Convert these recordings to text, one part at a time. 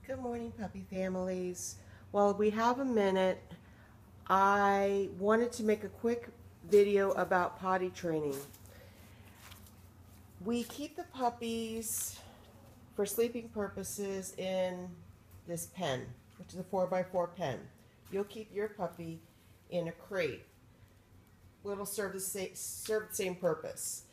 Good morning, puppy families. While we have a minute, I wanted to make a quick video about potty training. We keep the puppies for sleeping purposes in this pen, which is a 4x4 pen. You'll keep your puppy in a crate. It'll serve the same purpose.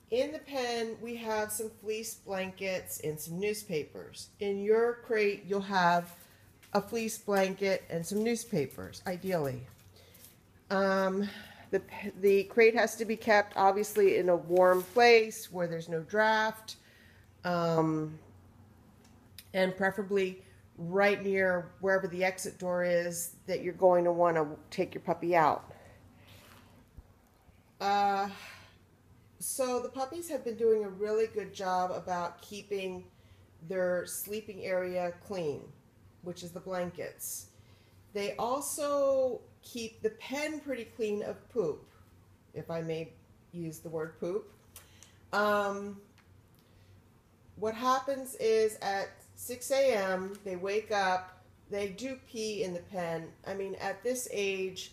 In the pen, we have some fleece blankets and some newspapers. In your crate, you'll have a fleece blanket and some newspapers, ideally. The crate has to be kept, obviously, in a warm place where there's no draft, and preferably right near wherever the exit door is that you're going to want to take your puppy out. So the puppies have been doing a really good job about keeping their sleeping area clean, which is the blankets. They also keep the pen pretty clean of poop, if I may use the word poop. What happens is at 6 a.m. they wake up, they do pee in the pen. I mean, at this age,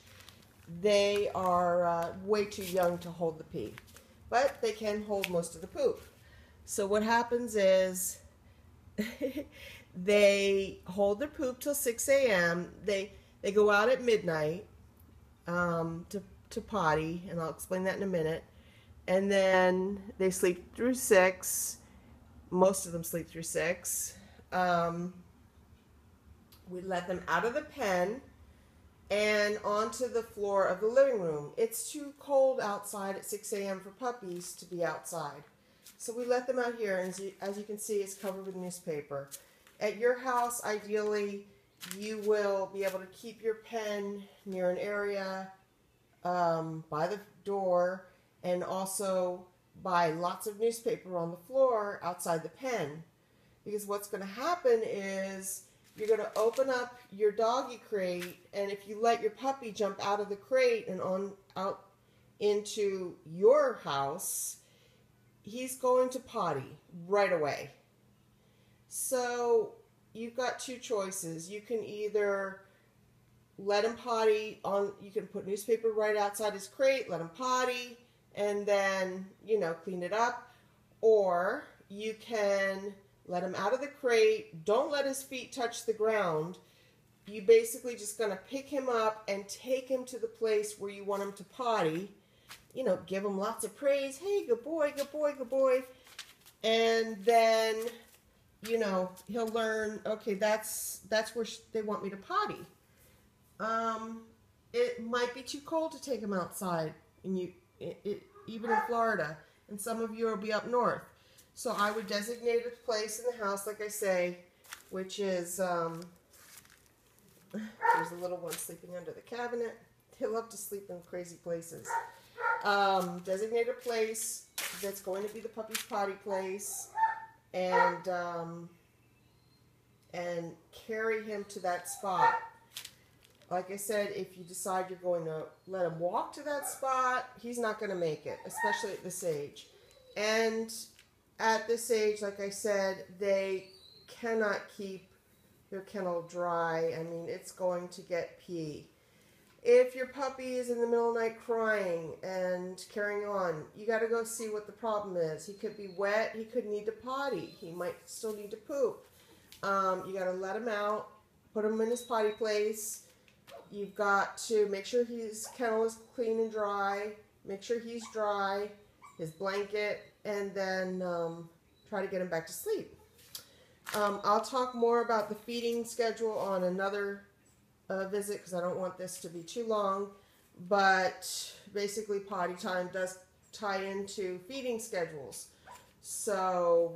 they are way too young to hold the pee. But they can hold most of the poop. So what happens is they hold their poop till 6 a.m. They go out at midnight to potty, and I'll explain that in a minute. And then they sleep through 6. Most of them sleep through 6. We let them out of the pen and onto the floor of the living room. It's too cold outside at 6 a.m. for puppies to be outside. So we let them out here, and as you can see, it's covered with newspaper. At your house, ideally, you will be able to keep your pen near an area by the door, and also buy lots of newspaper on the floor outside the pen. Because what's going to happen is you're going to open up your doggy crate, and if you let your puppy jump out of the crate and out into your house, he's going to potty right away. So you've got two choices. You can either let him potty you can put newspaper right outside his crate, let him potty, and then, clean it up. Or you can let him out of the crate. Don't let his feet touch the ground. You basically just going to pick him up and take him to the place where you want him to potty. Give him lots of praise. Hey, good boy, good boy, good boy. And then, he'll learn, okay, that's where they want me to potty. It might be too cold to take him outside, and even in Florida, and some of you will be up north. So I would designate a place in the house, like I say, which is, there's a little one sleeping under the cabinet. They love to sleep in crazy places. Designate a place that's going to be the puppy's potty place, and carry him to that spot. Like I said, if you decide you're going to let him walk to that spot, he's not going to make it, especially at this age. And at this age, like I said, they cannot keep their kennel dry. I mean, it's going to get pee. If your puppy is in the middle of the night crying and carrying on, you got to go see what the problem is. He could be wet. He could need to potty. He might still need to poop. You got to let him out, put him in his potty place. You've got to make sure his kennel is clean and dry. Make sure he's dry, his blanket, and then try to get him back to sleep. I'll talk more about the feeding schedule on another visit, because I don't want this to be too long. But basically, potty time does tie into feeding schedules. So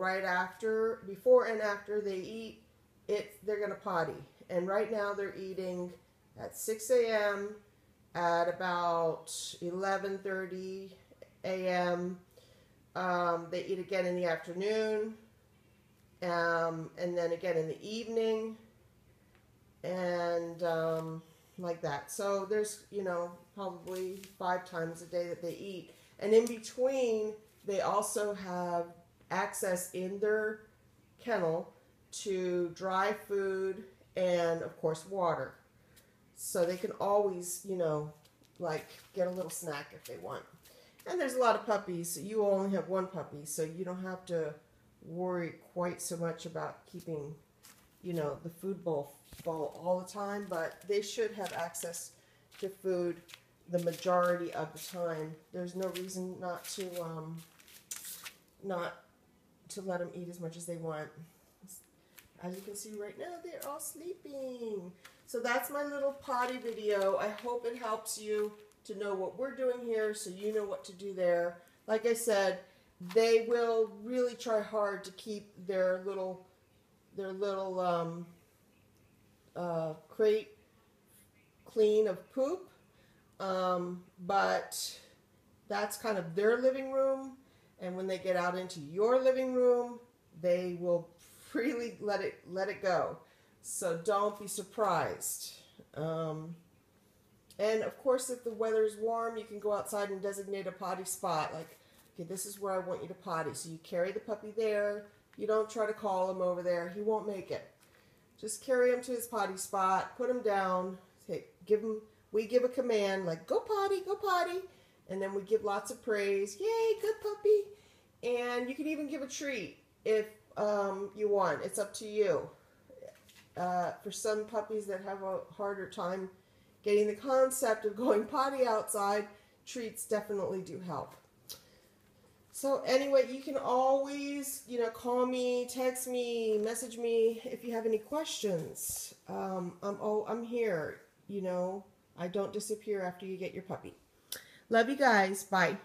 before and after they eat, they're going to potty. And right now they're eating at 6 a.m., at about 11:30 a.m. They eat again in the afternoon, and then again in the evening, and like that. So there's, probably 5 times a day that they eat. And in between, they also have access in their kennel to dry food, and of course water. So they can always, you know, like get a little snack if they want. And there's a lot of puppies, so you only have one puppy, so you don't have to worry quite so much about keeping, you know, the food bowl full all the time, but they should have access to food the majority of the time. There's no reason not to let them eat as much as they want. As you can see right now, they're all sleeping. So that's my little potty video. I hope it helps you to know what we're doing here, so you know what to do there. Like I said, they will really try hard to keep their little crate clean of poop, but that's kind of their living room, and when they get out into your living room, they will freely let it go. So don't be surprised. And of course, if the weather is warm, you can go outside and designate a potty spot. Like, okay, this is where I want you to potty. So you carry the puppy there. You don't try to call him over there. He won't make it. Just carry him to his potty spot. Put him down. We give a command like, go potty, go potty. And then we give lots of praise. Yay, good puppy. And you can even give a treat if you want. It's up to you. For some puppies that have a harder time getting the concept of going potty outside, treats definitely do help. So anyway, you can always, you know, call me, text me, message me if you have any questions. I'm here, you know. I don't disappear after you get your puppy. Love you guys. Bye.